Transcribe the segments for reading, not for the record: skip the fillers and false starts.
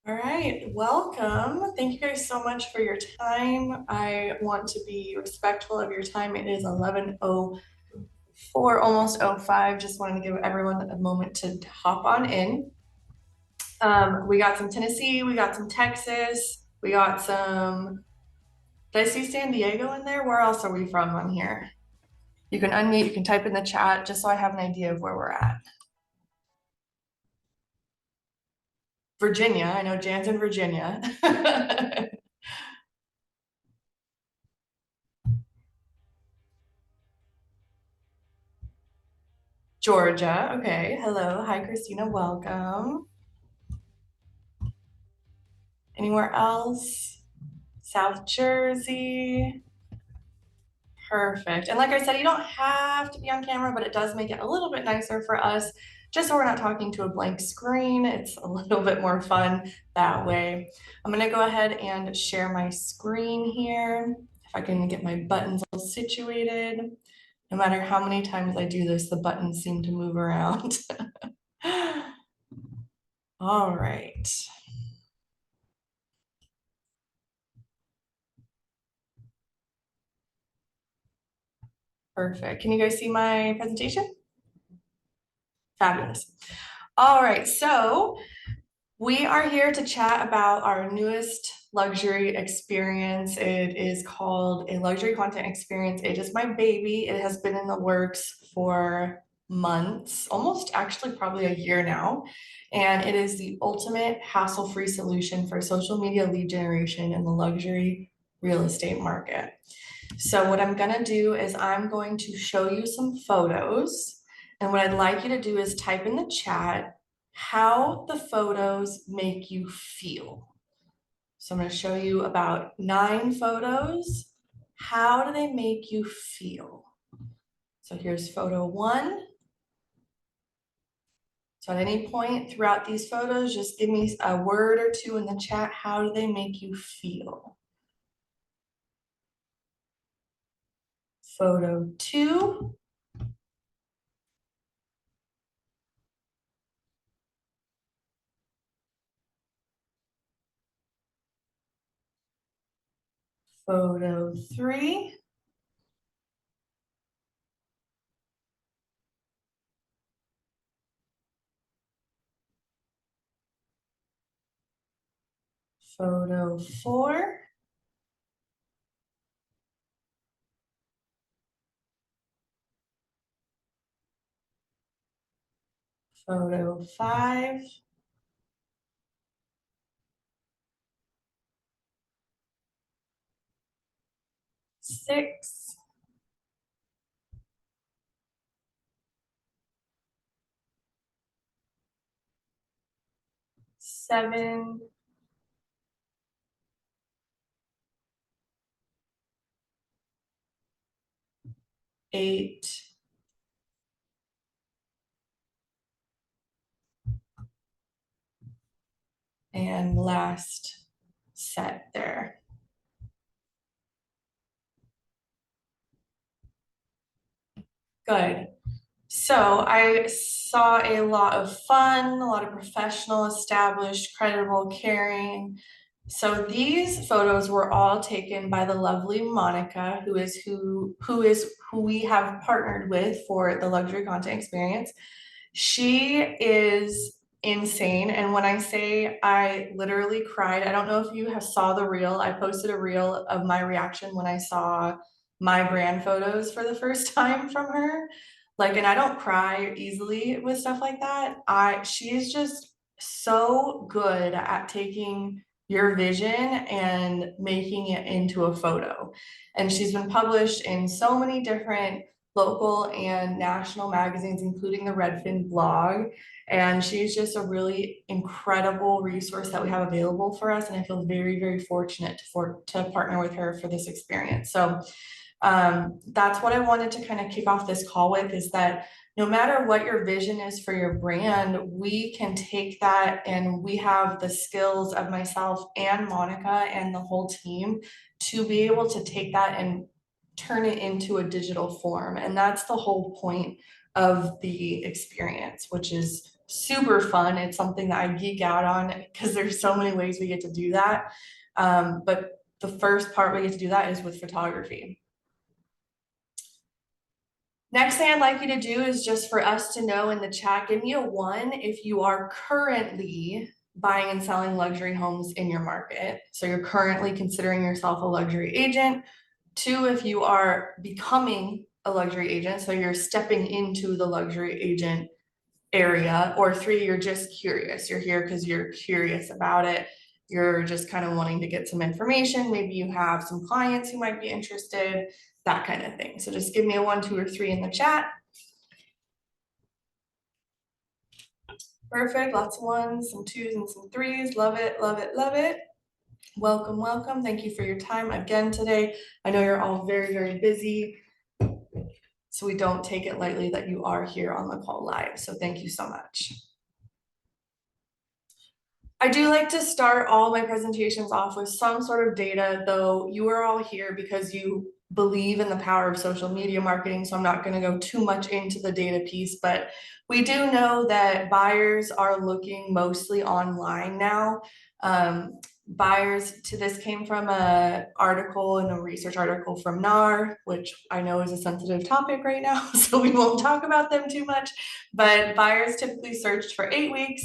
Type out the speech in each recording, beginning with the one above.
All right, welcome. Thank you guys so much for your time. I want to be respectful of your time. It is 11:04, almost 05. Just wanted to give everyone a moment to hop on in. We got some Tennessee, we got some Texas, we got some, did I see San Diego in there? Where else are we from on here? You can unmute, you can type in the chat just so I have an idea of where we're at. Virginia, I know Jan's in Virginia. Georgia, okay. Hello, hi Christina, welcome. Anywhere else? South Jersey. Perfect. And like I said, you don't have to be on camera, but it does make it a little bit nicer for us, just so we're not talking to a blank screen. It's a little bit more fun that way. I'm gonna go ahead and share my screen here. If I can get my buttons all situated. No matter how many times I do this, the buttons seem to move around. All right. Perfect. Can you guys see my presentation? Fabulous. All right, so we are here to chat about our newest luxury experience. It is called a luxury content experience. It is my baby. It has been in the works for months, almost actually probably a year now. And it is the ultimate hassle-free solution for social media lead generation in the luxury real estate market. So what I'm gonna do is I'm going to show you some photos. And what I'd like you to do is type in the chat how the photos make you feel. So I'm gonna show you about 9 photos. How do they make you feel? So here's photo 1. So at any point throughout these photos, just give me a word or two in the chat. How do they make you feel? Photo 2. Photo 3. Photo 4. Photo 5. Six, 7, 8, and last set there. Good. So I saw a lot of fun, a lot of professional, established, credible, caring. So these photos were all taken by the lovely Monica, who we have partnered with for the luxury content experience. She is insane. And when I say I literally cried, I don't know if you have saw the reel. I posted a reel of my reaction when I saw my brand photos for the first time from her. Like, and I don't cry easily with stuff like that. She's just so good at taking your vision and making it into a photo. And she's been published in so many different local and national magazines, including the Redfin blog. And she's just a really incredible resource that we have available for us. And I feel very, very fortunate to partner with her for this experience. So that's what I wanted to kind of kick off this call with, is that no matter what your vision is for your brand, we can take that, and we have the skills of myself and Monica and the whole team to be able to take that and turn it into a digital form. And that's the whole point of the experience, which is super fun. It's something that I geek out on because there's so many ways we get to do that. But the first part we get to do that is with photography. Next thing I'd like you to do is just for us to know in the chat, give me a 1 if you are currently buying and selling luxury homes in your market. So you're currently considering yourself a luxury agent. 2, if you are becoming a luxury agent, so you're stepping into the luxury agent area. Or 3, you're just curious. You're here because you're curious about it. You're just kind of wanting to get some information. Maybe you have some clients who might be interested, that kind of thing. So just give me a 1, 2, or 3 in the chat. Perfect. Lots of 1s, some 2s, and some 3s. Love it, love it, love it. Welcome, welcome. Thank you for your time again today. I know you're all very, very busy, so we don't take it lightly that you are here on the call live. So thank you so much. I do like to start all my presentations off with some sort of data, though you are all here because you believe in the power of social media marketing, so I'm not going to go too much into the data piece, but we do know that buyers are looking mostly online now. Buyers to this came from a article and a research article from NAR, which I know is a sensitive topic right now, so we won't talk about them too much, but buyers typically searched for 8 weeks.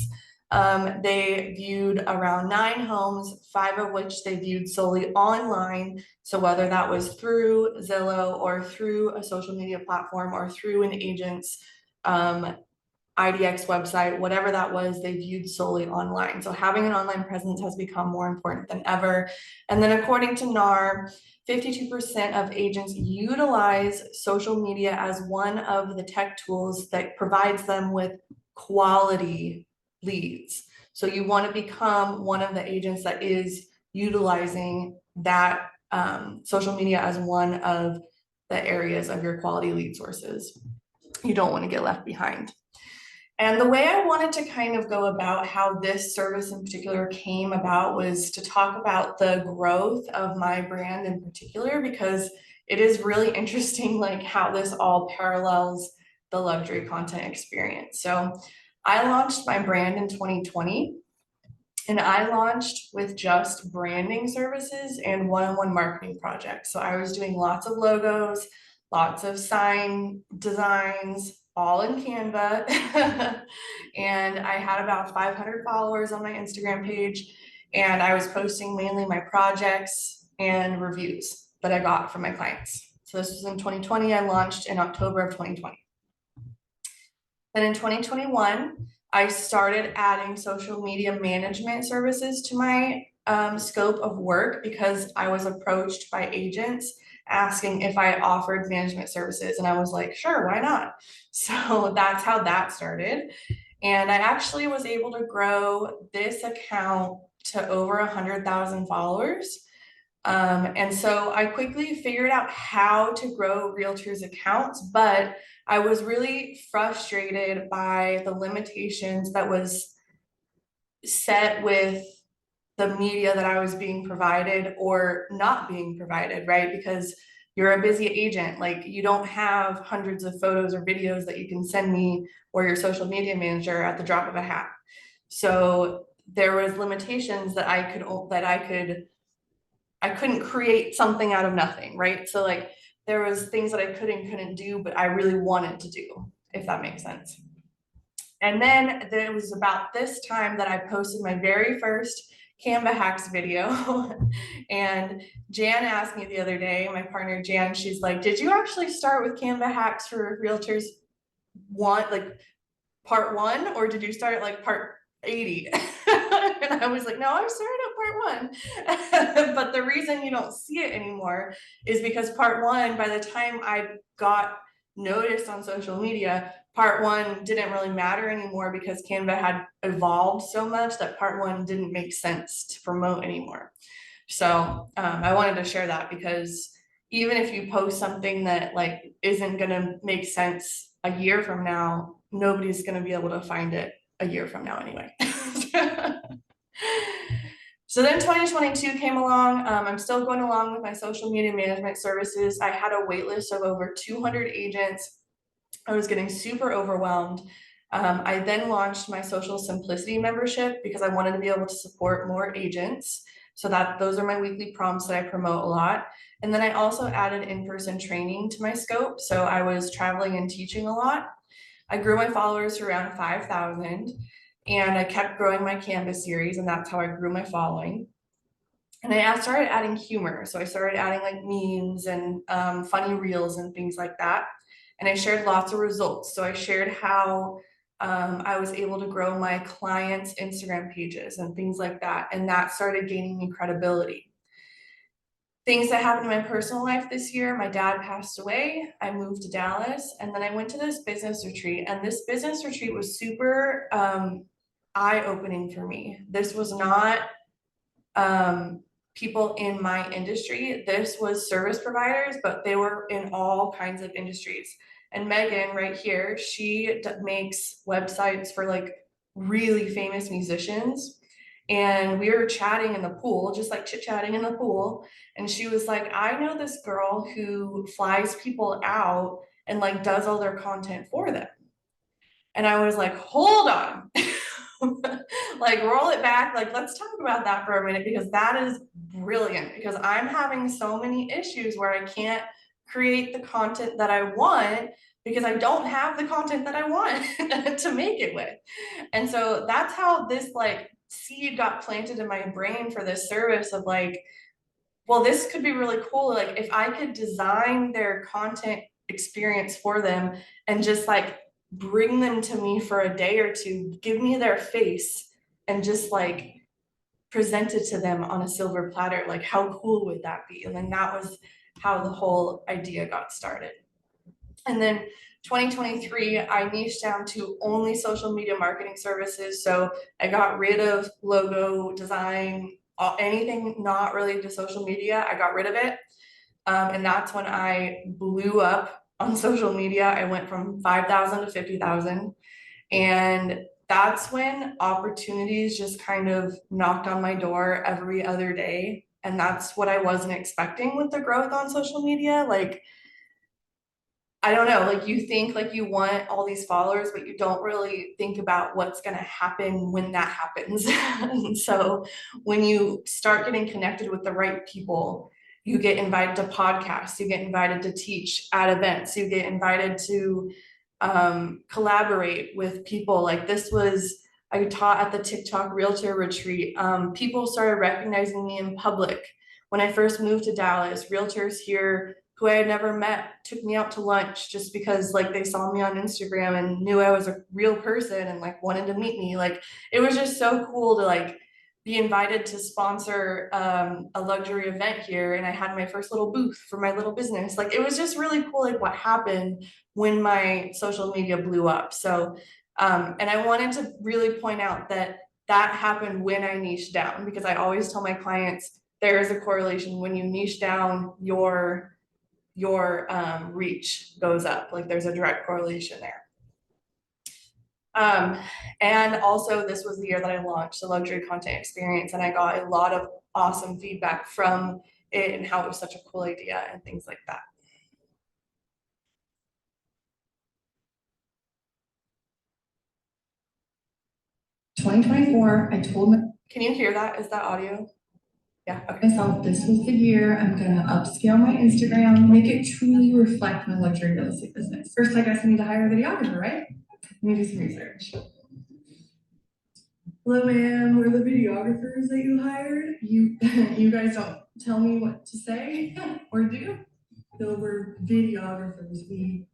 They viewed around 9 homes, 5 of which they viewed solely online. So whether that was through Zillow or through a social media platform or through an agent's IDX website, whatever that was, they viewed solely online. So having an online presence has become more important than ever. And then according to NAR, 52% of agents utilize social media as one of the tech tools that provides them with quality leads. So you want to become one of the agents that is utilizing that social media as one of the areas of your quality lead sources. You don't want to get left behind. And the way I wanted to kind of go about how this service in particular came about was to talk about the growth of my brand in particular, because it is really interesting like how this all parallels the luxury content experience. So I launched my brand in 2020, and I launched with just branding services and one-on-one marketing projects. So I was doing lots of logos, lots of sign designs, all in Canva. And I had about 500 followers on my Instagram page. And I was posting mainly my projects and reviews that I got from my clients. So this was in 2020. I launched in October of 2020. Then in 2021, I started adding social media management services to my scope of work because I was approached by agents asking if I offered management services. And I was like, sure, why not? So that's how that started. And I actually was able to grow this account to over 100,000 followers. And so I quickly figured out how to grow realtors accounts, but I was really frustrated by the limitations that was set with the media that I was being provided or not being provided, right? Because you're a busy agent, like you don't have hundreds of photos or videos that you can send me or your social media manager at the drop of a hat. So there was limitations that I couldn't create something out of nothing, right? So like there was things that I couldn't do, but I really wanted to do, if that makes sense. And then there was about this time that I posted my very first Canva hacks video. And Jan asked me the other day, my partner Jan, she's like, did you actually start with Canva hacks for realtors like part 1, or did you start at like part 80? And I was like, no, I started at part 1. But the reason you don't see it anymore is because part 1, by the time I got noticed on social media, part 1 didn't really matter anymore because Canva had evolved so much that part 1 didn't make sense to promote anymore. So I wanted to share that because even if you post something that like isn't gonna make sense a year from now, nobody's gonna be able to find it a year from now anyway. So then 2022 came along. I'm still going along with my social media management services. I had a wait list of over 200 agents. I was getting super overwhelmed. I then launched my Social Simplicity membership because I wanted to be able to support more agents. So that those are my weekly prompts that I promote a lot. And then I also added in-person training to my scope. So I was traveling and teaching a lot. I grew my followers to around 5,000, and I kept growing my Canvas series, and that's how I grew my following. And I started adding humor. So I started adding like memes and funny reels and things like that. And I shared lots of results. So I shared how I was able to grow my clients' Instagram pages and things like that. And that started gaining me credibility. Things that happened in my personal life this year: my dad passed away, I moved to Dallas, and then I went to this business retreat. And this business retreat was super eye-opening for me. This was not people in my industry. This was service providers, but they were in all kinds of industries. And Megan right here, she makes websites for like really famous musicians. And we were chatting in the pool, just like chit-chatting in the pool. And she was like, I know this girl who flies people out and like does all their content for them. And I was like, hold on. Like, roll it back. Like, let's talk about that for a minute, because that is brilliant. Because I'm having so many issues where I can't create the content that I want because I don't have the content that I want to make it with. And so that's how this like seed got planted in my brain for this service of like, well, this could be really cool. Like, if I could design their content experience for them and just like bring them to me for a day or two, give me their face and just like present it to them on a silver platter, like how cool would that be? And then that was how the whole idea got started. And then 2023, I niched down to only social media marketing services. So I got rid of logo design, anything not related to social media, I got rid of it. And that's when I blew up on social media. I went from 5,000 to 50,000. And that's when opportunities just kind of knocked on my door every other day. And that's what I wasn't expecting with the growth on social media. Like, I don't know, like you think like you want all these followers, but you don't really think about what's going to happen when that happens. And so when you start getting connected with the right people, you get invited to podcasts, you get invited to teach at events, you get invited to collaborate with people. Like this was, I taught at the TikTok Realtor retreat. People started recognizing me in public. When I first moved to Dallas, realtors here who I had never met took me out to lunch just because like they saw me on Instagram and knew I was a real person and like wanted to meet me. Like it was just so cool to like be invited to sponsor a luxury event here, and I had my first little booth for my little business. Like it was just really cool like what happened when my social media blew up. So and I wanted to really point out that that happened when I niched down, because I always tell my clients there is a correlation. When you niche down, your reach goes up. Like there's a direct correlation there. And also this was the year that I launched the luxury content experience, and I got a lot of awesome feedback from it and how it was such a cool idea and things like that. 2024, I told my, can you hear that? Is that audio? Yeah, okay. Myself, this was the year I'm gonna upscale my Instagram, make it truly reflect my luxury real estate business. First, I guess I need to hire a videographer, right? Let me do some research. Hello, ma'am, we're the videographers that you hired. You guys don't tell me what to say or do. So we're videographers, we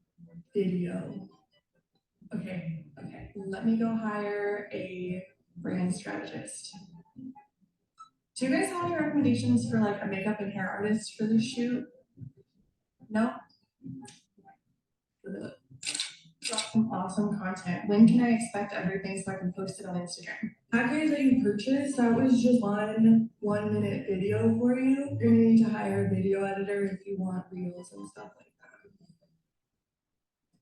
video. Okay, let me go hire a brand strategist. Do you guys have any recommendations for like a makeup and hair artist for this shoot? No? Drop some awesome content. When can I expect everything so I can post it on Instagram? Package that you purchased, that was just 1 minute video for you. You're gonna need to hire a video editor if you want reels and stuff like that.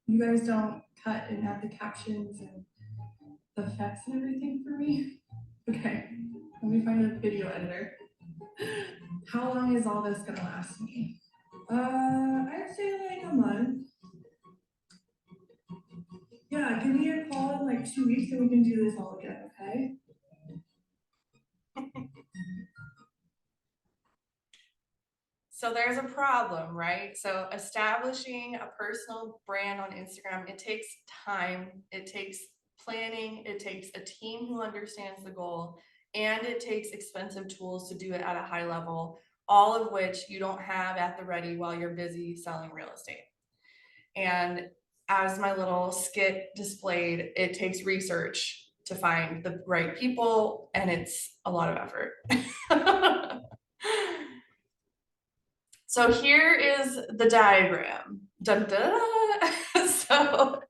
You guys don't cut and add the captions and the effects and everything for me? Okay, let me find a video editor. How long is all this gonna last me? I'd say like a month. Yeah, give me a call in like 2 weeks and we can do this all again, okay? So there's a problem, right? So establishing a personal brand on Instagram, it takes time, it takes planning, it takes a team who understands the goal, and it takes expensive tools to do it at a high level, all of which you don't have at the ready while you're busy selling real estate. And as my little skit displayed, it takes research to find the right people, and it's a lot of effort. So here is the diagram. Dun, dun. So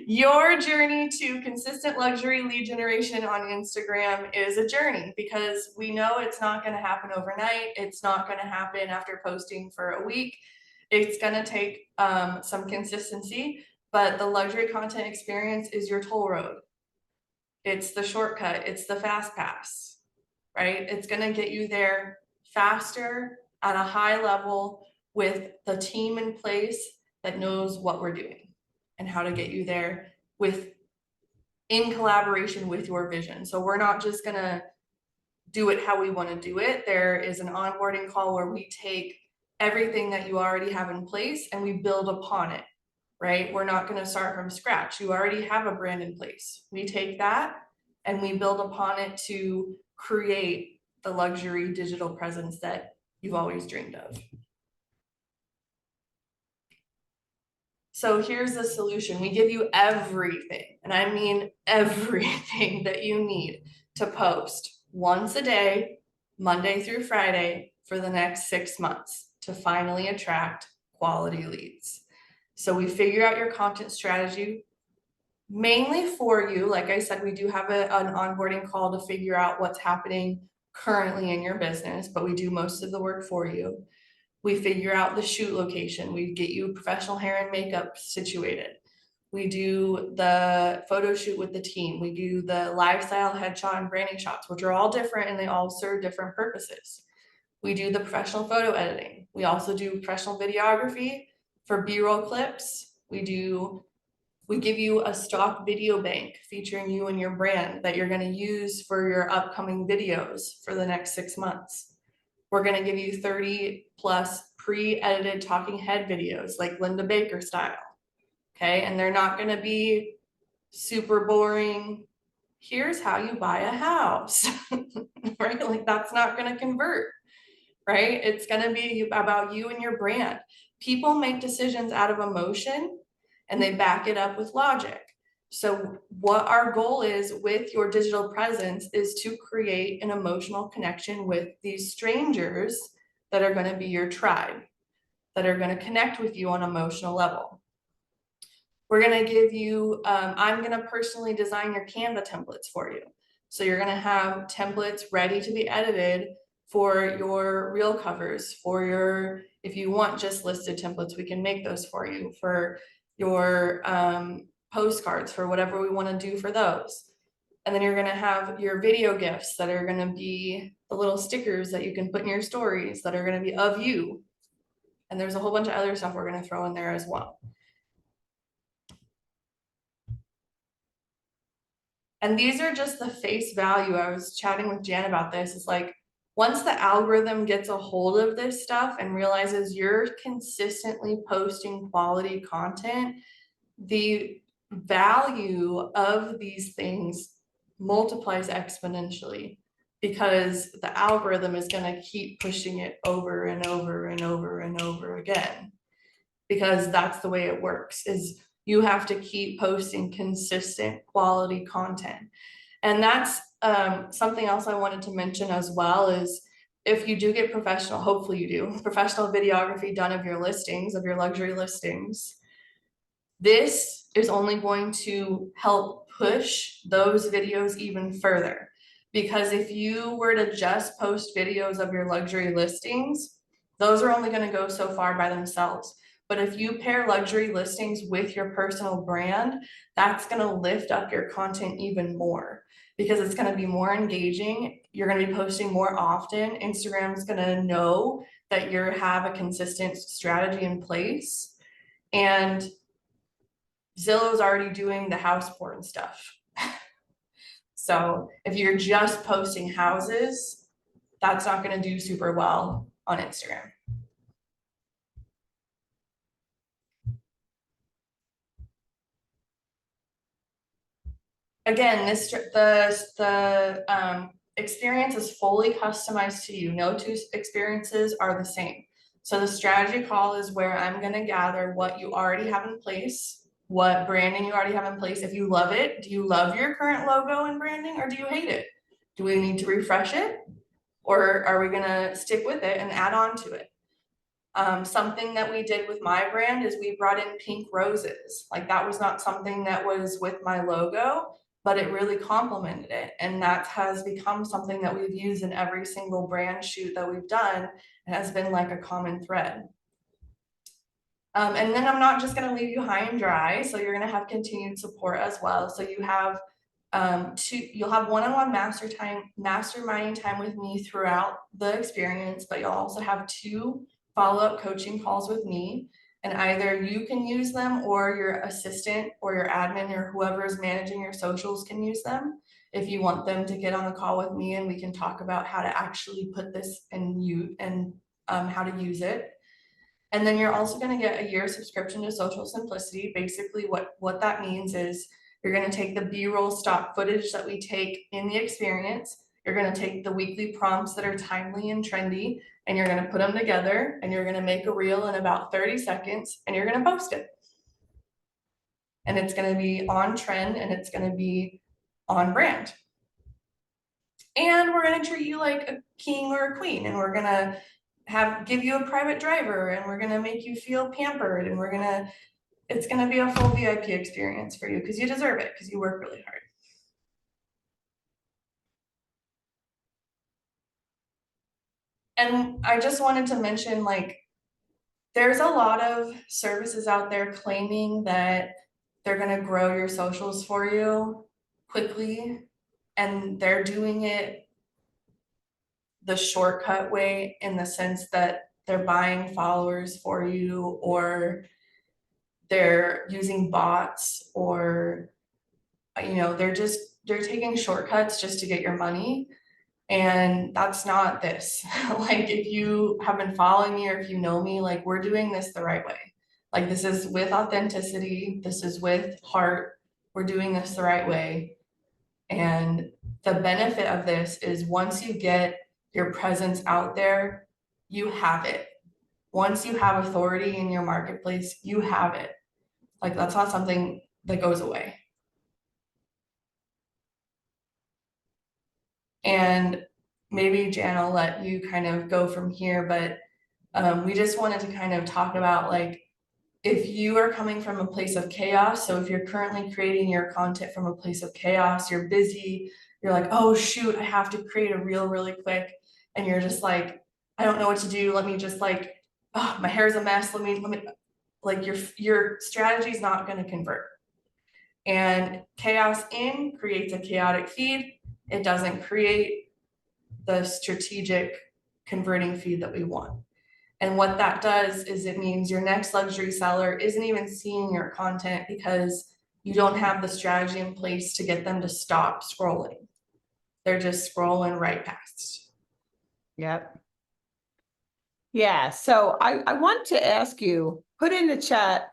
your journey to consistent luxury lead generation on Instagram is a journey, because we know it's not going to happen overnight. It's not going to happen after posting for a week. It's going to take some consistency, but the luxury content experience is your toll road. It's the shortcut. It's the fast pass, right? It's going to get you there faster at a high level with the team in place that knows what we're doing and how to get you there in collaboration with your vision. So we're not just going to do it how we want to do it. There is an onboarding call where we take everything that you already have in place and we build upon it, right? We're not going to start from scratch. You already have a brand in place. We take that and we build upon it to create the luxury digital presence that you've always dreamed of. So here's the solution. We give you everything, and I mean everything that you need to post once a day, Monday through Friday, for the next 6 months to finally attract quality leads. So we figure out your content strategy mainly for you. Like I said, we do have an onboarding call to figure out what's happening currently in your business, but we do most of the work for you. We figure out the shoot location. We get you professional hair and makeup situated. We do the photo shoot with the team. We do the lifestyle headshot and branding shots, which are all different and they all serve different purposes. We do the professional photo editing. We also do professional videography for B-roll clips. We give you a stock video bank featuring you and your brand that you're going to use for your upcoming videos for the next 6 months. We're going to give you 30 plus pre-edited talking head videos like Linda Baker style. Okay. And they're not going to be super boring. Here's how you buy a house, right? Like that's not going to convert, right? It's going to be about you and your brand. People make decisions out of emotion and they back it up with logic. So what our goal is with your digital presence is to create an emotional connection with these strangers that are going to be your tribe, that are going to connect with you on an emotional level. We're going to give you, I'm going to personally design your Canva templates for you. So you're going to have templates ready to be edited for your reel covers, for your, if you want just listed templates, we can make those for you, for your postcards, for whatever we want to do for those. And then you're going to have your video gifts that are going to be the little stickers that you can put in your stories that are going to be of you. And there's a whole bunch of other stuff we're going to throw in there as well. And these are just the face value. I was chatting with Jan about this. It's like, once the algorithm gets a hold of this stuff and realizes you're consistently posting quality content, the value of these things multiplies exponentially, because the algorithm is going to keep pushing it over and over and over and over again, because that's the way it works, is you have to keep posting consistent quality content. And that's something else I wanted to mention as well, is if you do get professional, hopefully you do, professional videography done of your listings, of your luxury listings, this is only going to help push those videos even further. Because if you were to just post videos of your luxury listings, those are only going to go so far by themselves. But if you pair luxury listings with your personal brand, that's going to lift up your content even more, because it's going to be more engaging. You're going to be posting more often. Instagram's going to know that you have a consistent strategy in place. And Zillow's already doing the house porn stuff. So if you're just posting houses, that's not going to do super well on Instagram. Again, the experience is fully customized to you. No two experiences are the same. So the strategy call is where I'm going to gather what you already have in place, what branding you already have in place. If you love it, do you love your current logo and branding, or do you hate it? Do we need to refresh it, or are we going to stick with it and add on to it? Something that we did with my brand is we brought in pink roses. Like, that was not something that was with my logo, but it really complemented it. And that has become something that we've used in every single brand shoot that we've done. It has been like a common thread. And then I'm not just going to leave you high and dry. So you're going to have continued support as well. So you have you'll have one-on-one masterminding time with me throughout the experience, but you'll also have 2 follow-up coaching calls with me, and either you can use them or your assistant or your admin or whoever is managing your socials can use them if you want them to get on a call with me, and we can talk about how to actually put this in you and how to use it. And then you're also going to get a year subscription to Social Simplicity. Basically, what that means is you're going to take the B-roll stock footage that we take in the experience. You're going to take the weekly prompts that are timely and trendy, and you're going to put them together, and you're going to make a reel in about 30 seconds, and you're going to post it. And it's going to be on trend, and it's going to be on brand. And we're going to treat you like a king or a queen, and we're going to give you a private driver, and we're going to make you feel pampered, and it's going to be a full VIP experience for you because you deserve it, because you work really hard. And I just wanted to mention, like, there's a lot of services out there claiming that they're going to grow your socials for you quickly, and they're doing it the shortcut way, in the sense that they're buying followers for you, or they're using bots, or they're taking shortcuts just to get your money. And that's not this. Like, if you have been following me, or if you know me, like, we're doing this the right way. Like, this is with authenticity, this is with heart, we're doing this the right way. And the benefit of this is, once you get your presence out there, you have it. Once you have authority in your marketplace, you have it. Like, that's not something that goes away. And maybe Jan, I'll let you kind of go from here, but we just wanted to kind of talk about, like, if you are coming from a place of chaos, so if you're currently creating your content from a place of chaos, you're busy, you're like, oh shoot, I have to create a reel really quick, and you're just like, I don't know what to do, let me just, like, oh, my hair's a mess, let me like, your strategy is not going to convert. And chaos in creates a chaotic feed. It doesn't create the strategic converting feed that we want. And what that does is, it means your next luxury seller isn't even seeing your content because you don't have the strategy in place to get them to stop scrolling. They're just scrolling right past. Yep. Yeah. So I want to ask you, put in the chat,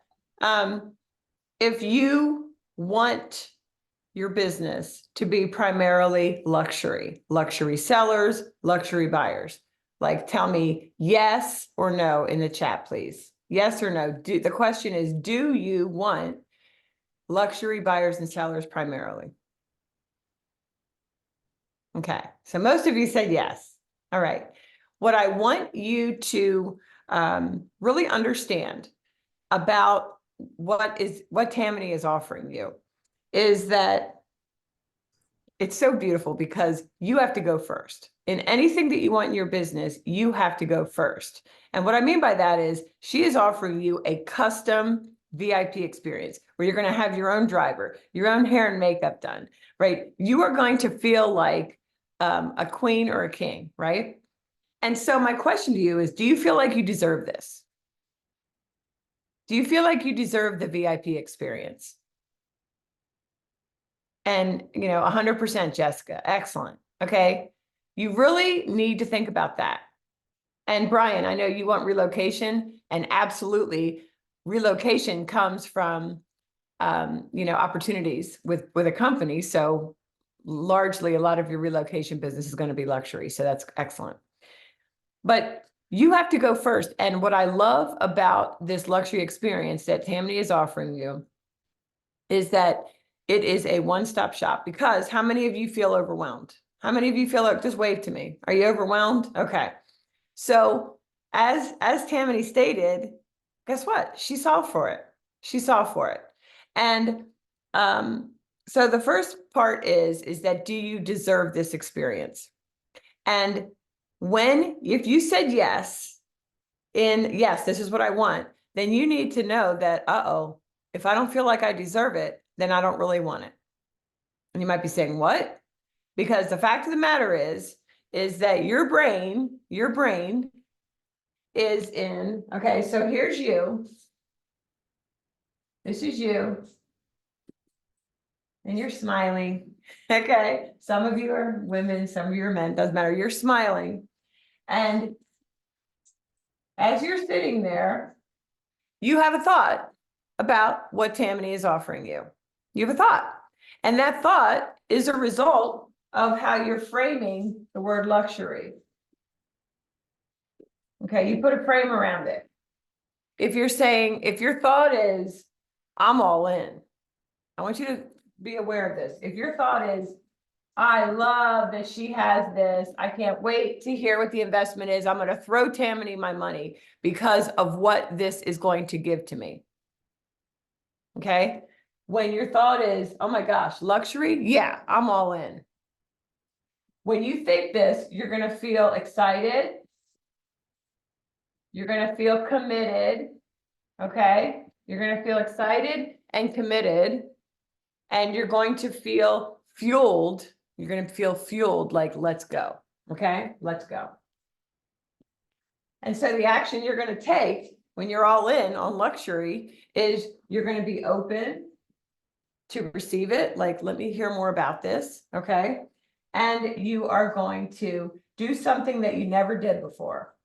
if you want your business to be primarily luxury sellers, luxury buyers. Like, tell me yes or no in the chat, please. Yes or no. The question is, do you want luxury buyers and sellers primarily? Okay, so most of you said yes. All right. What I want you to really understand about what Tammany is offering you is that it's so beautiful, because you have to go first. In anything that you want in your business, you have to go first. And what I mean by that is, she is offering you a custom VIP experience where you're going to have your own driver, your own hair and makeup done, right? You are going to feel like a queen or a king, right? And so my question to you is, do you feel like you deserve this? Do you feel like you deserve the VIP experience? And, 100% Jessica. Excellent. Okay. You really need to think about that. And Brian, I know you want relocation, and absolutely relocation comes from, opportunities with a company. So largely a lot of your relocation business is going to be luxury. So that's excellent. But you have to go first. And what I love about this luxury experience that Tammany is offering you is that it is a one-stop shop. Because how many of you feel overwhelmed? How many of you feel like, just wave to me. Are you overwhelmed? Okay. So as Tammany stated, guess what? She solved for it. She solved for it. And so the first part is that, do you deserve this experience? And if you said yes, yes, this is what I want, then you need to know that, if I don't feel like I deserve it, then I don't really want it. And you might be saying, what? Because the fact of the matter is that your brain is in, okay, so here's you. This is you. And you're smiling. Okay. Some of you are women, some of you are men, doesn't matter. You're smiling. And as you're sitting there, you have a thought about what Tammany is offering you. You have a thought. And that thought is a result of how you're framing the word luxury. Okay, you put a frame around it. If your thought is, I'm all in, I want you to be aware of this. If your thought is, I love that she has this, I can't wait to hear what the investment is, I'm going to throw Tammany my money because of what this is going to give to me. Okay. When your thought is, oh my gosh, luxury, yeah, I'm all in. When you think this, you're going to feel excited. You're going to feel committed. Okay. You're going to feel excited and committed. And you're going to feel fueled. You're going to feel fueled, like, let's go. Okay. Let's go. And so the action you're going to take when you're all in on luxury is you're going to be open to receive it. Like, let me hear more about this. Okay. And you are going to do something that you never did before.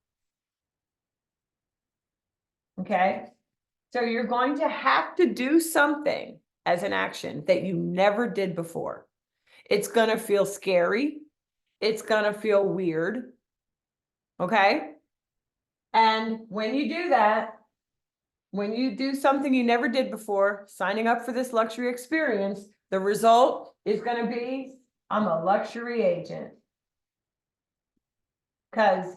Okay. So you're going to have to do something as an action that you never did before. It's going to feel scary. It's going to feel weird. Okay. And when you do that, when you do something you never did before, signing up for this luxury experience, the result is going to be, I'm a luxury agent. Because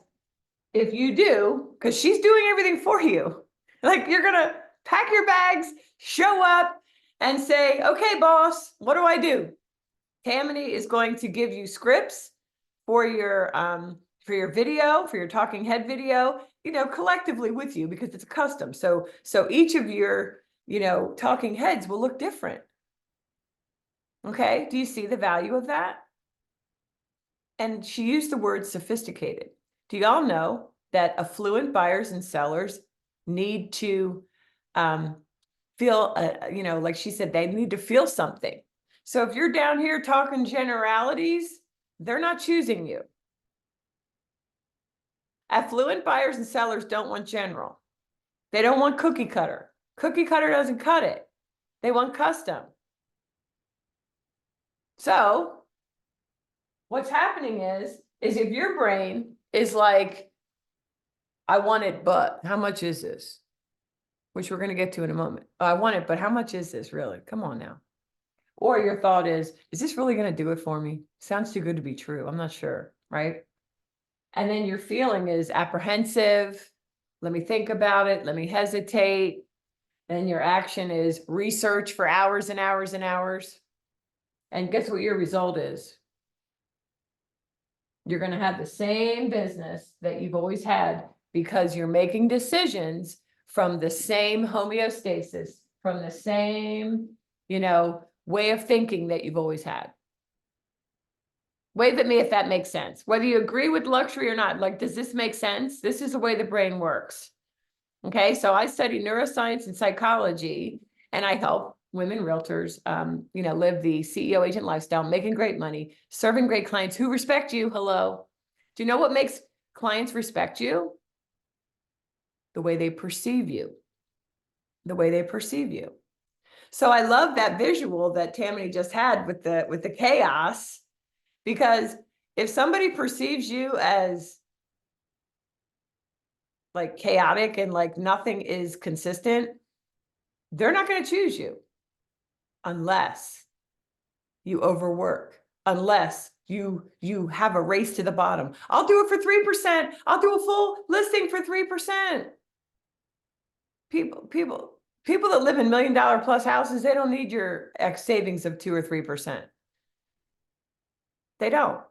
if you do, because she's doing everything for you, like, you're going to pack your bags, show up, and say, okay, boss, what do I do? Tammany is going to give you scripts for your video, for your talking head video, collectively with you, because it's a custom. So each of your, talking heads will look different. Okay. Do you see the value of that? And she used the word sophisticated. Do y'all know that affluent buyers and sellers need to feel, like she said, they need to feel something. So if you're down here talking generalities, they're not choosing you. Affluent buyers and sellers don't want general. They don't want cookie cutter. Cookie cutter doesn't cut it. They want custom. So what's happening is if your brain is like, I want it, but how much is this? Which we're going to get to in a moment. Oh, I want it, but how much is this really? Come on now. Or your thought is this really going to do it for me? Sounds too good to be true. I'm not sure, right? And then your feeling is apprehensive. Let me think about it. Let me hesitate. And your action is research for hours and hours and hours. And guess what your result is? You're going to have the same business that you've always had, because you're making decisions from the same homeostasis, from the same, way of thinking that you've always had. Wave at me if that makes sense. Whether you agree with luxury or not, like, does this make sense? This is the way the brain works. Okay, so I study neuroscience and psychology, and I help women realtors, live the CEO agent lifestyle, making great money, serving great clients who respect you. Hello. Do you know what makes clients respect you? The way they perceive you. The way they perceive you. So I love that visual that Tammany just had with the chaos, because if somebody perceives you as like chaotic and like nothing is consistent, they're not going to choose you unless you overwork, unless you have a race to the bottom. I'll do it for 3%. I'll do a full listing for 3%. People that live in $1 million plus houses, they don't need your X savings of 2 or 3%. They don't.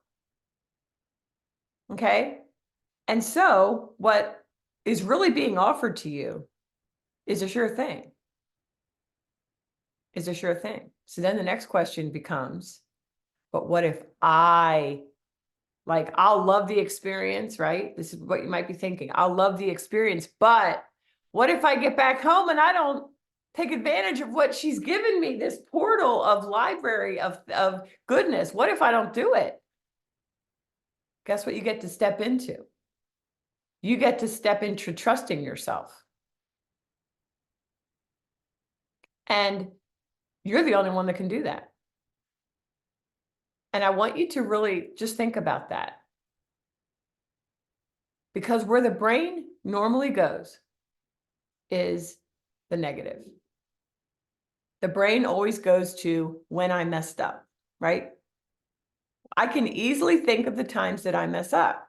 Okay. And so what is really being offered to you is a sure thing. Is a sure thing. So then the next question becomes, but what if I'll love the experience, right? This is what you might be thinking. I'll love the experience, but what if I get back home and I don't take advantage of what she's given me, this portal of library of goodness? What if I don't do it? Guess what you get to step into? You get to step into trusting yourself. And you're the only one that can do that. And I want you to really just think about that. Because where the brain normally goes is the negative. The brain always goes to when I messed up, right? I can easily think of the times that I mess up.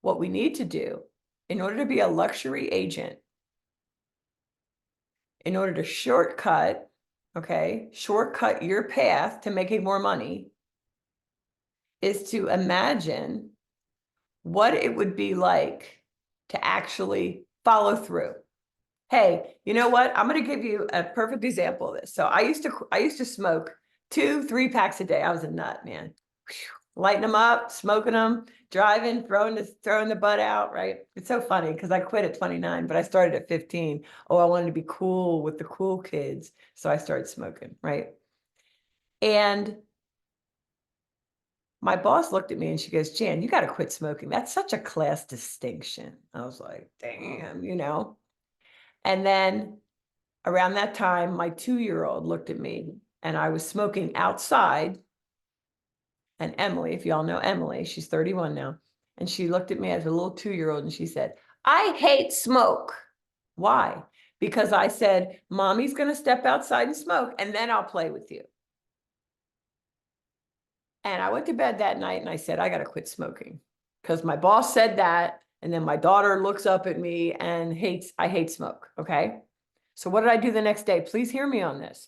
What we need to do in order to be a luxury agent, in order to shortcut your path to making more money, is to imagine what it would be like to actually follow through. Hey, you know what? I'm going to give you a perfect example of this. So I used to smoke 2-3 packs a day. I was a nut, man. Lighting them up, smoking them, driving, throwing the butt out, right? It's so funny because I quit at 29, but I started at 15. Oh, I wanted to be cool with the cool kids. So I started smoking, right? And my boss looked at me and she goes, Jan, you got to quit smoking. That's such a class distinction. I was like, damn, And then around that time, my 2-year-old looked at me and I was smoking outside. And Emily, if y'all know Emily, she's 31 now. And she looked at me as a little 2-year-old and she said, I hate smoke. Why? Because I said, Mommy's going to step outside and smoke and then I'll play with you. And I went to bed that night and I said, I got to quit smoking because my boss said that. And then my daughter looks up at me and I hate smoke. Okay. So what did I do the next day? Please hear me on this.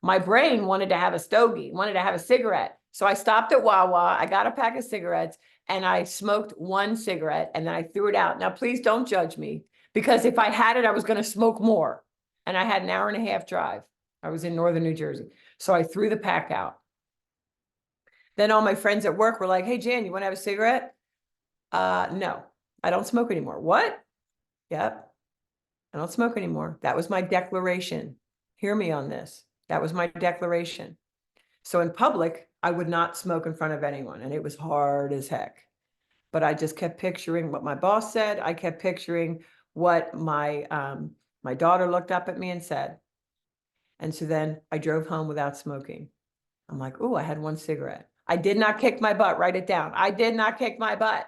My brain wanted to have a stogie, wanted to have a cigarette. So I stopped at Wawa. I got a pack of cigarettes and I smoked 1 cigarette and then I threw it out. Now, please don't judge me because if I had it, I was going to smoke more. And I had an 1.5-hour drive. I was in northern New Jersey. So I threw the pack out. Then all my friends at work were like, hey, Jan, you want to have a cigarette? No, I don't smoke anymore. What? Yep. I don't smoke anymore. That was my declaration. Hear me on this. That was my declaration. So in public, I would not smoke in front of anyone. And it was hard as heck. But I just kept picturing what my boss said. I kept picturing what my daughter looked up at me and said. And so then I drove home without smoking. I'm like, oh, I had 1 cigarette. I did not kick my butt. Write it down. I did not kick my butt.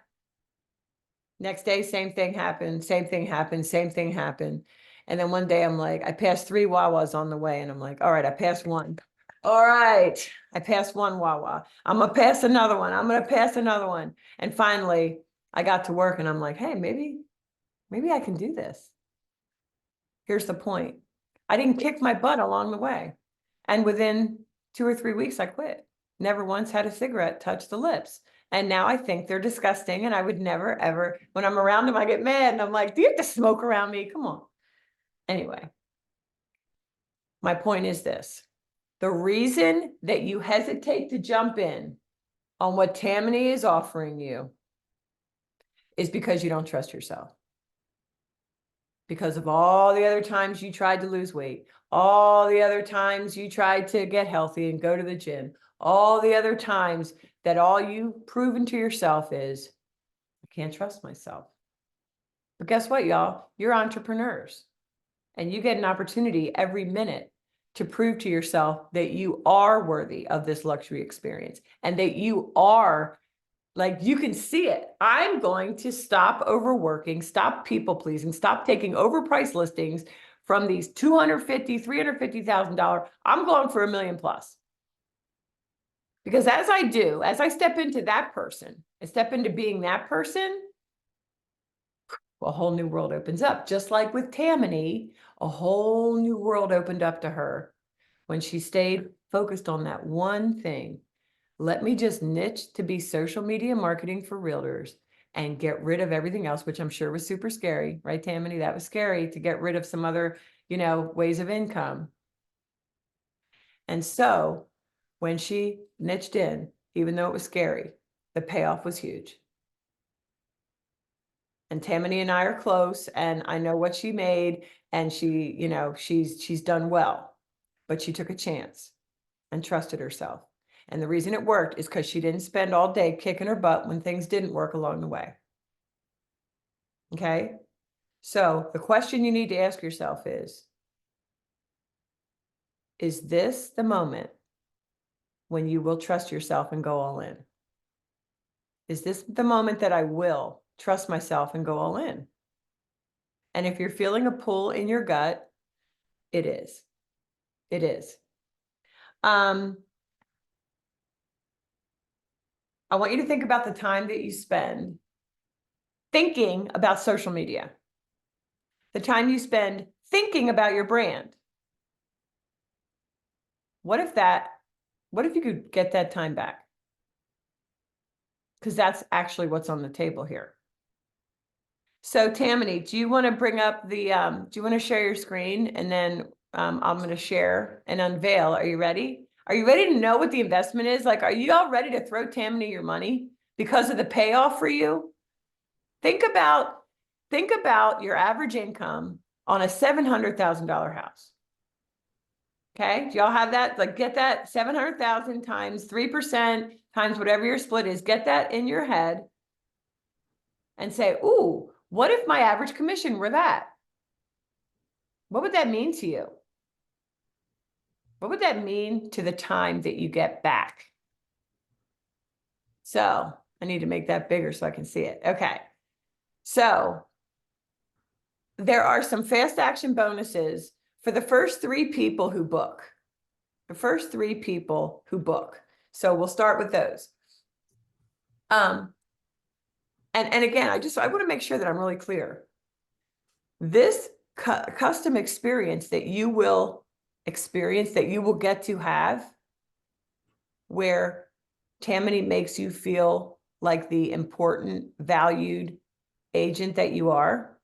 Next day, same thing happened. Same thing happened. Same thing happened. And then one day I'm like, I passed 3 Wawas on the way. And I'm like, all right, I passed 1. All right. I passed 1 Wawa. I'm going to pass another one. I'm going to pass another one. And finally I got to work and I'm like, hey, maybe I can do this. Here's the point. I didn't kick my butt along the way. And within 2 or 3 weeks, I quit. Never once had a cigarette touch the lips. And now I think they're disgusting. And I would never, ever, when I'm around them, I get mad. And I'm like, do you have to smoke around me? Come on. Anyway, my point is this. The reason that you hesitate to jump in on what Tammany is offering you is because you don't trust yourself. because of all the other times you tried to lose weight, all the other times you tried to get healthy and go to the gym, all the other times that all you've proven to yourself is, I can't trust myself. But guess what, y'all? You're entrepreneurs, and you get an opportunity every minute to prove to yourself that you are worthy of this luxury experience and that you are, like, you can see it. I'm going to stop overworking, stop people pleasing, stop taking overpriced listings from these $250,000, $350,000. I'm going for $1 million plus. Because as I step into that person, I step into being that person, a whole new world opens up. Just like with Tammany, a whole new world opened up to her when she stayed focused on that one thing. Let me just niche to be social media marketing for realtors and get rid of everything else, which I'm sure was super scary, right, Tammany? That was scary to get rid of some other, ways of income. And so when she niched in, even though it was scary, the payoff was huge. And Tammany and I are close, and I know what she made, and she, she's done well, but she took a chance and trusted herself. And the reason it worked is because she didn't spend all day kicking her butt when things didn't work along the way. Okay? So the question you need to ask yourself is this the moment when you will trust yourself and go all in? Is this the moment that I will trust myself and go all in? And if you're feeling a pull in your gut, it is. It is. I want you to think about the time that you spend thinking about social media, the time you spend thinking about your brand. What if you could get that time back? Because that's actually what's on the table here. So Tammany, do you want to bring up do you want to share your screen? And then I'm going to share and unveil. Are you ready? Are you ready to know what the investment is? Like, are you all ready to throw Tammany your money because of the payoff for you? Think about your average income on a $700,000 house. Okay, do y'all have that? Like, get that 700,000 times 3% times whatever your split is. Get that in your head and say, ooh, what if my average commission were that? What would that mean to you? What would that mean to the time that you get back? So I need to make that bigger so I can see it. Okay. So there are some fast action bonuses for the first 3 people who book. The first 3 people who book. So we'll start with those. And again, I want to make sure that I'm really clear. This custom experience that you will experience, that you will get to have, where Tammany makes you feel like the important, valued agent that you are,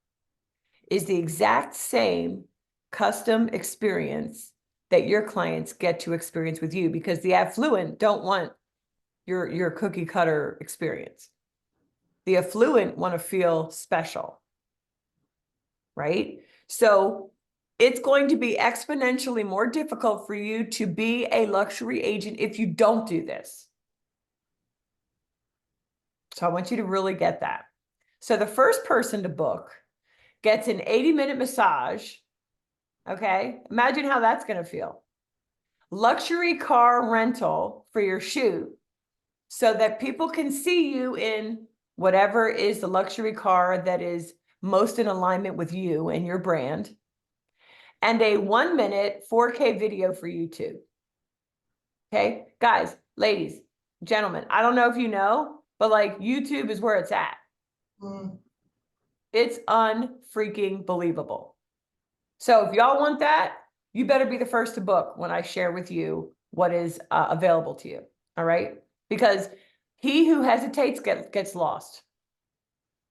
is the exact same custom experience that your clients get to experience with you, because the affluent don't want your cookie cutter experience. The affluent want to feel special, right? So it's going to be exponentially more difficult for you to be a luxury agent if you don't do this. So I want you to really get that. So the first person to book gets an 80-minute massage. Okay, imagine how that's going to feel. Luxury car rental for your shoot so that people can see you in whatever is the luxury car that is most in alignment with you and your brand, and a 1-minute 4K video for YouTube. Okay, guys, ladies, gentlemen, I don't know if you know, but like, YouTube is where it's at. It's unfreaking believable. So if y'all want that, you better be the first to book when I share with you what is available to you. All right, because he who hesitates gets lost.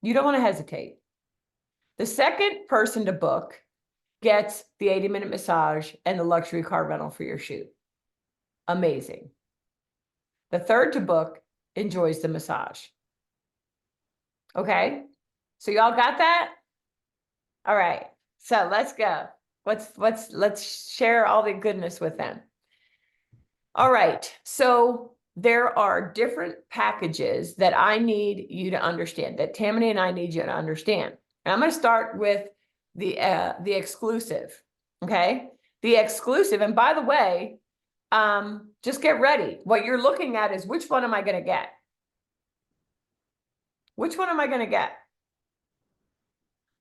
You don't want to hesitate. The second person to book gets the 80-minute massage and the luxury car rental for your shoot. Amazing. The third to book enjoys the massage. Okay, so y'all got that? All right. So let's go. Let's share all the goodness with them. All right. So there are different packages that I need you to understand, that Tammany and I need you to understand. And I'm going to start with the exclusive. Okay. The exclusive. And by the way, just get ready. What you're looking at is, which one am I going to get? Which one am I going to get?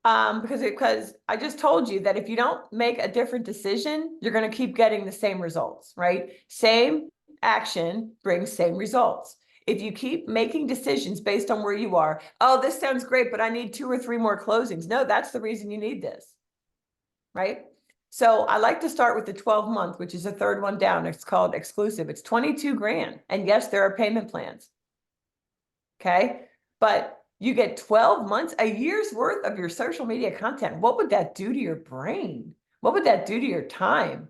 Because I just told you that if you don't make a different decision, you're going to keep getting the same results, right? Same action brings same results. If you keep making decisions based on where you are, oh, this sounds great, but I need 2 or 3 more closings. No, that's the reason you need this, right? So I like to start with the 12-month, which is the third one down. It's called exclusive. It's 22 grand. And yes, there are payment plans. Okay. But you get 12 months, a year's worth of your social media content. What would that do to your brain? What would that do to your time?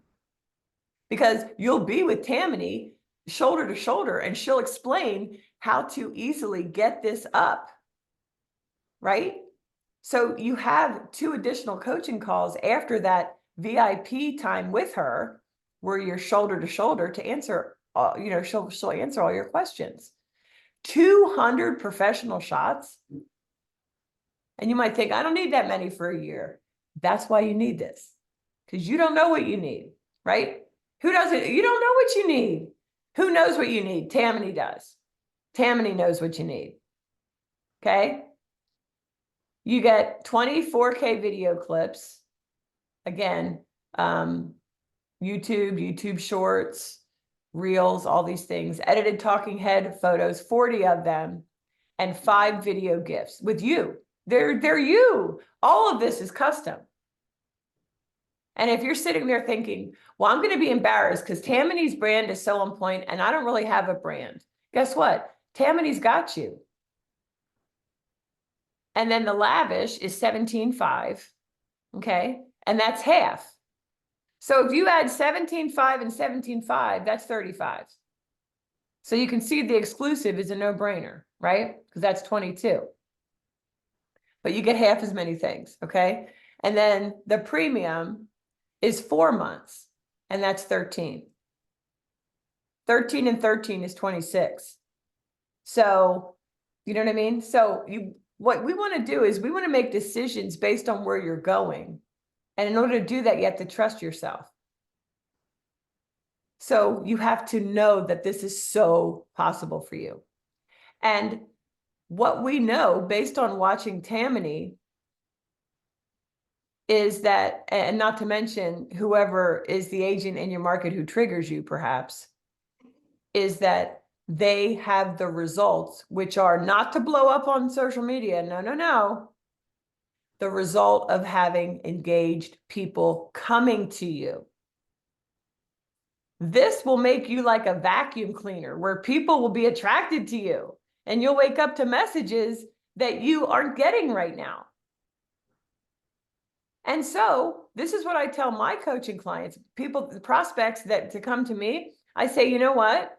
Because you'll be with Tammany shoulder to shoulder, and she'll explain how to easily get this up, right? So you have 2 additional coaching calls after that VIP time with her, where you're shoulder to shoulder to answer, she'll answer all your questions. 200 professional shots. And you might think, I don't need that many for a year. That's why you need this, because you don't know what you need, right? Who doesn't? You don't know what you need. Who knows what you need? Tammany does. Tammany knows what you need. Okay. You get 24K video clips. Again, YouTube Shorts, Reels, all these things, edited talking head photos, 40 of them, and 5 video gifts with you. They're you. All of this is custom. And if you're sitting there thinking, well, I'm going to be embarrassed because Tammany's brand is so on point and I don't really have a brand. Guess what? Tammany's got you. And then the lavish is 17.5. Okay. And that's half. So if you add 17.5 and 17.5, that's 35. So you can see the exclusive is a no-brainer, right? Because that's 22. But you get half as many things, okay? And then the premium is 4 months, and that's 13. 13 and 13 is 26. So, you know what I mean? So what we want to do is we want to make decisions based on where you're going. And in order to do that, you have to trust yourself. So you have to know that this is so possible for you. And what we know based on watching Tammany is that, and not to mention whoever is the agent in your market who triggers you perhaps, is that they have the results, which are not to blow up on social media. No. The result of having engaged people coming to you. This will make you like a vacuum cleaner where people will be attracted to you and you'll wake up to messages that you aren't getting right now. And so this is what I tell my coaching clients, people, the prospects that to come to me, I say, you know what?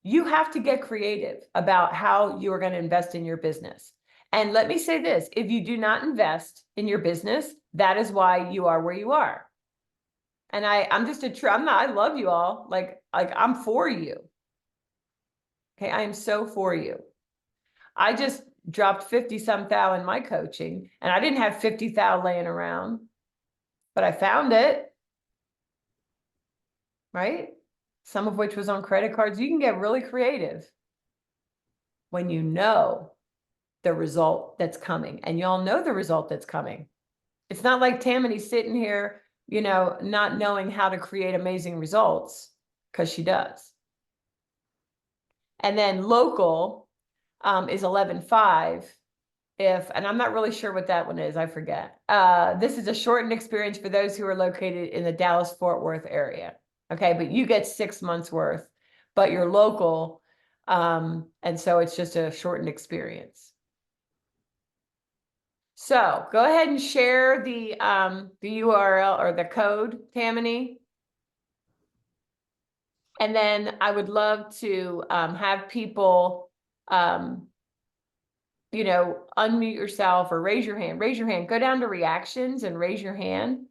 You have to get creative about how you are going to invest in your business. And let me say this, if you do not invest in your business, that is why you are where you are. And I'm just I love you all. Like I'm for you. Okay. I am so for you. I just dropped 50-some thou in my coaching and I didn't have 50 thou laying around, but I found it. Right. Some of which was on credit cards. You can get really creative when you know the result that's coming, and y'all know the result that's coming. It's not like Tammany's sitting here, not knowing how to create amazing results, because she does. And then local is 11.5. And I'm not really sure what that one is, I forget. This is a shortened experience for those who are located in the Dallas-Fort Worth area. Okay, but you get 6 months worth, but you're local. And so it's just a shortened experience. So go ahead and share the URL or the code, Tammany. And then I would love to have people unmute yourself or raise your hand. Raise your hand. Go down to reactions and raise your hand.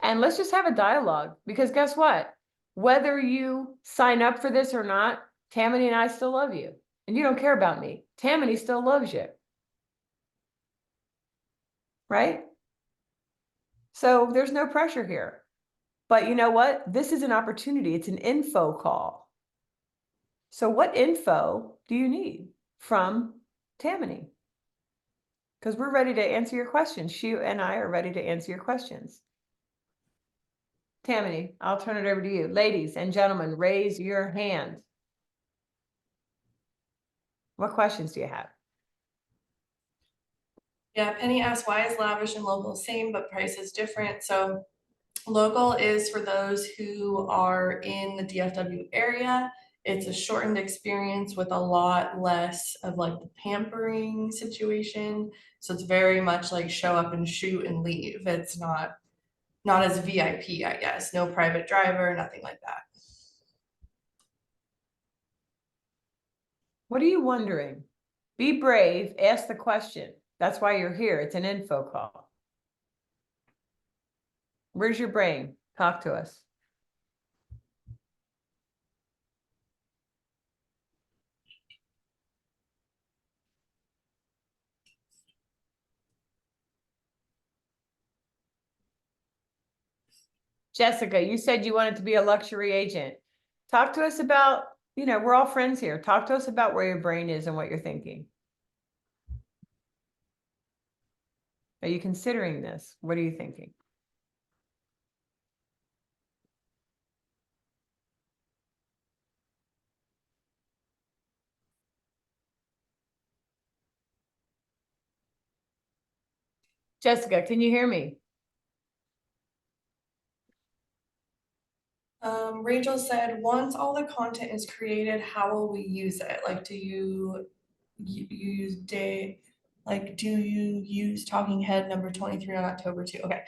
And let's just have a dialogue, because guess what? Whether you sign up for this or not, Tammany and I still love you. And you don't care about me. Tammany still loves you. Right? So there's no pressure here. But you know what? This is an opportunity. It's an info call. So what info do you need from Tammany? Because we're ready to answer your questions. She and I are ready to answer your questions. Tammany, I'll turn it over to you. Ladies and gentlemen, raise your hand. What questions do you have? Yeah, Penny asked, why is lavish and local the same, but price is different? So local is for those who are in the DFW area. It's a shortened experience with a lot less of like the pampering situation. So it's very much like show up and shoot and leave. It's not as VIP, I guess. No private driver, nothing like that. What are you wondering? Be brave, ask the question. That's why you're here. It's an info call. Where's your brain? Talk to us. Jessica, you said you wanted to be a luxury agent. Talk to us about, we're all friends here. Talk to us about where your brain is and what you're thinking. Are you considering this? What are you thinking? Jessica, can you hear me? Rachel said, once all the content is created, how will we use it? Like, do you use day, like, do you use Talking Head number 23 on October 2? Okay,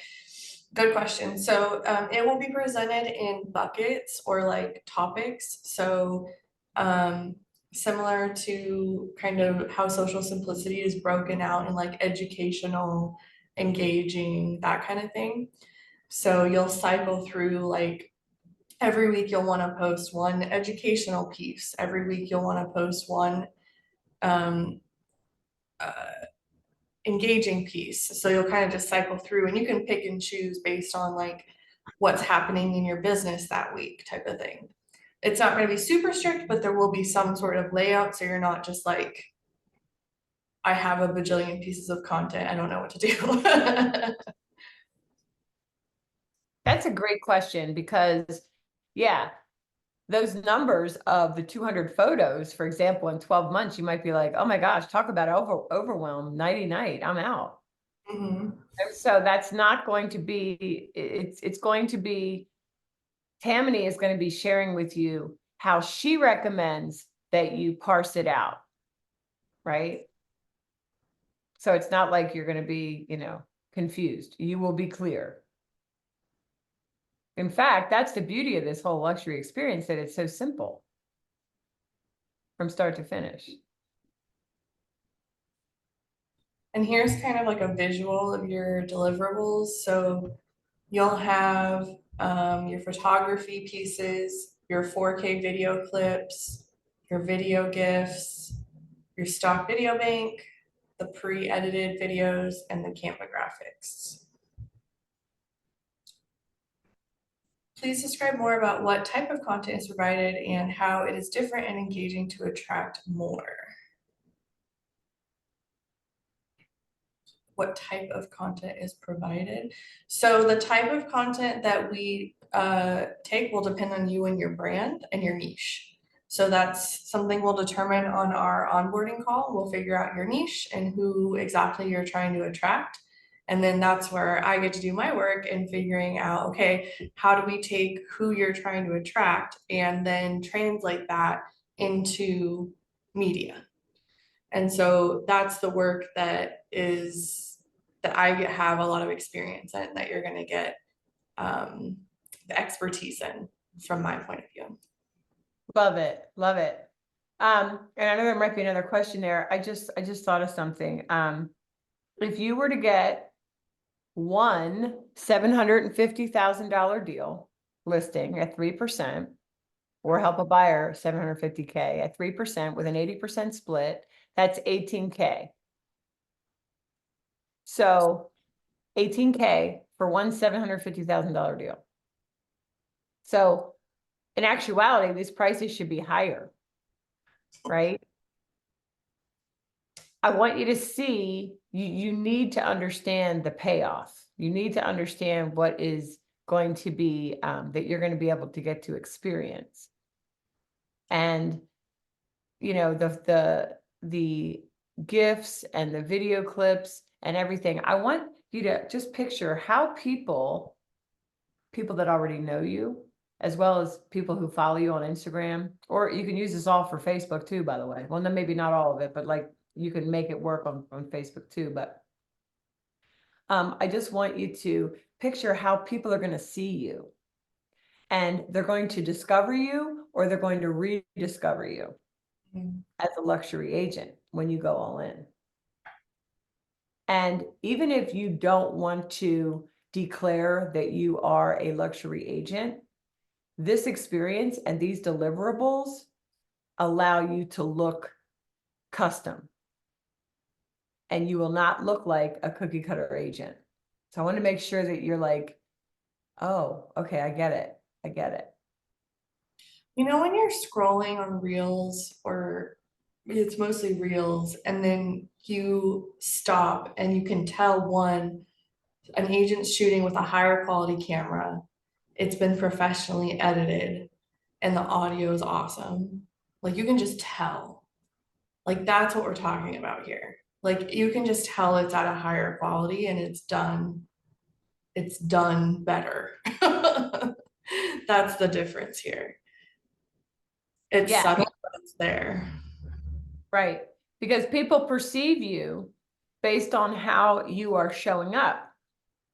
good question. So it will be presented in buckets or like topics. So similar to kind of how social simplicity is broken out in like educational, engaging, that kind of thing. So you'll cycle through like every week you'll want to post one educational piece. Every week you'll want to post one um, uh, engaging piece. So you'll kind of just cycle through and you can pick and choose based on like what's happening in your business that week type of thing. It's not going to be super strict, but there will be some sort of layout. So you're not just like, I have a bajillion pieces of content. I don't know what to do. That's a great question because, yeah, those numbers of the 200 photos, for example, in 12 months, you might be like, oh my gosh, talk about overwhelm, nighty night, I'm out. Mhm. And so that's not going to be, it's going to be, Tammany is going to be sharing with you how she recommends that you parse it out, right? So it's not like you're going to be, confused. You will be clear. In fact, that's the beauty of this whole luxury experience, that it's so simple from start to finish. And here's kind of like a visual of your deliverables. So you'll have your photography pieces, your 4K video clips, your video GIFs, your stock video bank, the pre-edited videos, and the Canva graphics. Please describe more about what type of content is provided and how it is different and engaging to attract more. What type of content is provided. So the type of content that we take will depend on you and your brand and your niche. So that's something we'll determine on our onboarding call. We'll figure out your niche and who exactly you're trying to attract. And then that's where I get to do my work in figuring out, okay, how do we take who you're trying to attract and then translate that into media. And so that's the work that I have a lot of experience in, that you're going to get the expertise in from my point of view. Love it. Love it. And I know there might be another question there. I just thought of something. If you were to get one $750,000 deal listing at 3%, or help a buyer 750K at 3% with an 80% split, that's 18K. So 18K for one $750,000 deal. So in actuality, these prices should be higher, right? I want you to see, you need to understand the payoff. You need to understand what is going to be, that you're going to be able to get to experience. And, you know, the gifts and the video clips and everything. I want you to just picture how people that already know you, as well as people who follow you on Instagram, or you can use this all for Facebook too, by the way. Well, then maybe not all of it, but like you can make it work on Facebook too. But I just want you to picture how people are going to see you, and they're going to discover you or they're going to rediscover you as a luxury agent when you go all in. And even if you don't want to declare that you are a luxury agent, this experience and these deliverables allow you to look custom, and you will not look like a cookie cutter agent. So I want to make sure that you're like, oh, okay, I get it. I get it. You know, when you're scrolling on Reels, or it's mostly Reels, and then you stop and you can tell an agent's shooting with a higher quality camera, it's been professionally edited, and the audio is awesome. Like you can just tell. Like that's what we're talking about here. Like you can just tell it's at a higher quality and it's done better. That's the difference here. It's Yeah, subtle, but it's there. right. Because people perceive you based on how you are showing up.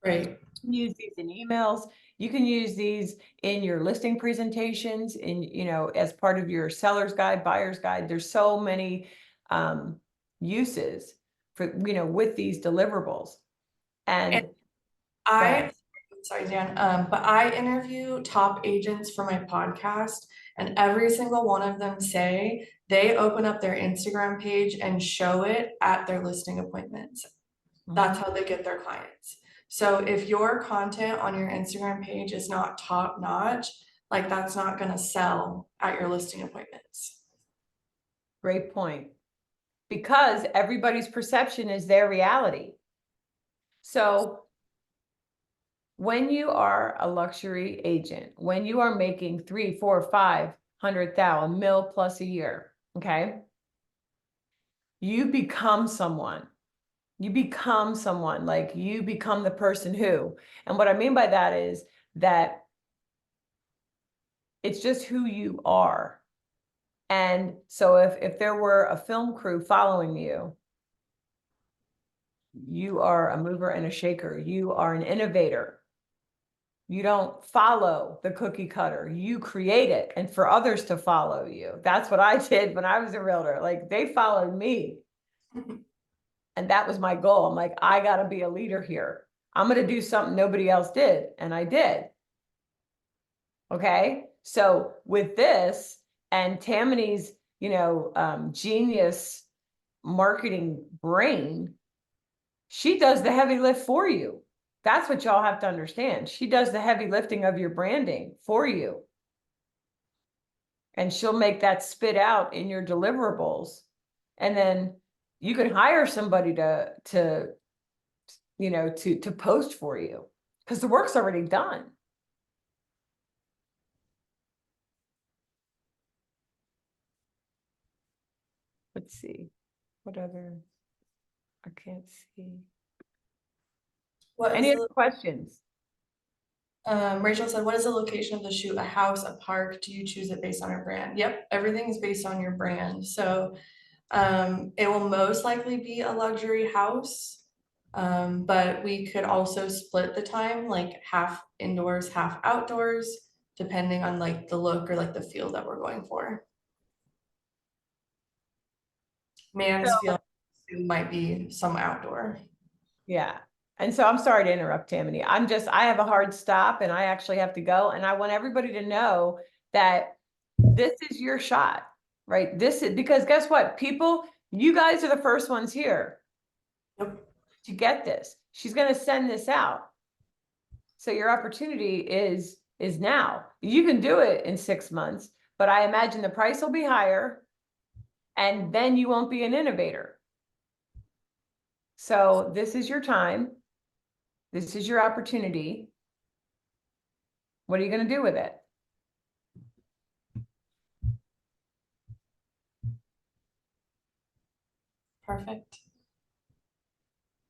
Right. You can use these in emails. You can use these in your listing presentations, in, you know, as part of your seller's guide, buyer's guide. There's so many uses for, you know, with these deliverables. And And go I, ahead. sorry, Dan, but I interview top agents for my podcast, and every single one of them say they open up their Instagram page and show it at their listing appointments. That's how they get their clients. So if your content on your Instagram page is not top notch, like that's not gonna sell at your listing appointments. Great point. Because everybody's perception is their reality. So when you are a luxury agent, when you are making 3, 4, 500,000, mil plus a year, okay, you become someone. You become someone, like you become the person who. And what I mean by that is that it's just who you are. And so if there were a film crew following you, you are a mover and a shaker. You are an innovator. You don't follow the cookie cutter. You create it, and for others to follow you. That's what I did when I was a realtor. Like they followed me, and that was my goal. I'm like, I got to be a leader here. I'm going to do something nobody else did, and I did. Okay, so with this and Tammany's, you know, genius marketing brain, she does the heavy lift for you. That's what y'all have to understand. She does the heavy lifting of your branding for you. And she'll make that spit out in your deliverables. And then you can hire somebody to you know, to post for you, because the work's already done. Let's see. What other? I can't see. What is Any other the, questions? Rachel said, what is the location of the shoot? A house, a park? Do you choose it based on your brand? Yep, everything is based on your brand. So it will most likely be a luxury house. But we could also split the time, like half indoors, half outdoors, depending on like the look or like the feel that we're going for. Mansfield might be some outdoor. Yeah. And so I'm sorry to interrupt, Tammany. I have a hard stop and I actually have to go. And I want everybody to know that this is your shot, right? This is because guess what? People, you guys are the first ones here Yep. to get this. She's going to send this out. So your opportunity is now. You can do it in 6 months, but I imagine the price will be higher and then you won't be an innovator. So this is your time. This is your opportunity. What are you going to do with it? Perfect.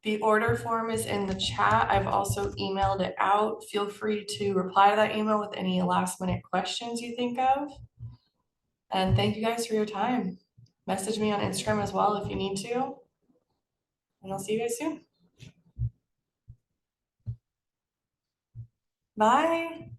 The order form is in the chat. I've also emailed it out. Feel free to reply to that email with any last minute questions you think of. And thank you guys for your time. Message me on Instagram as well if you need to. And I'll see you guys soon. Bye.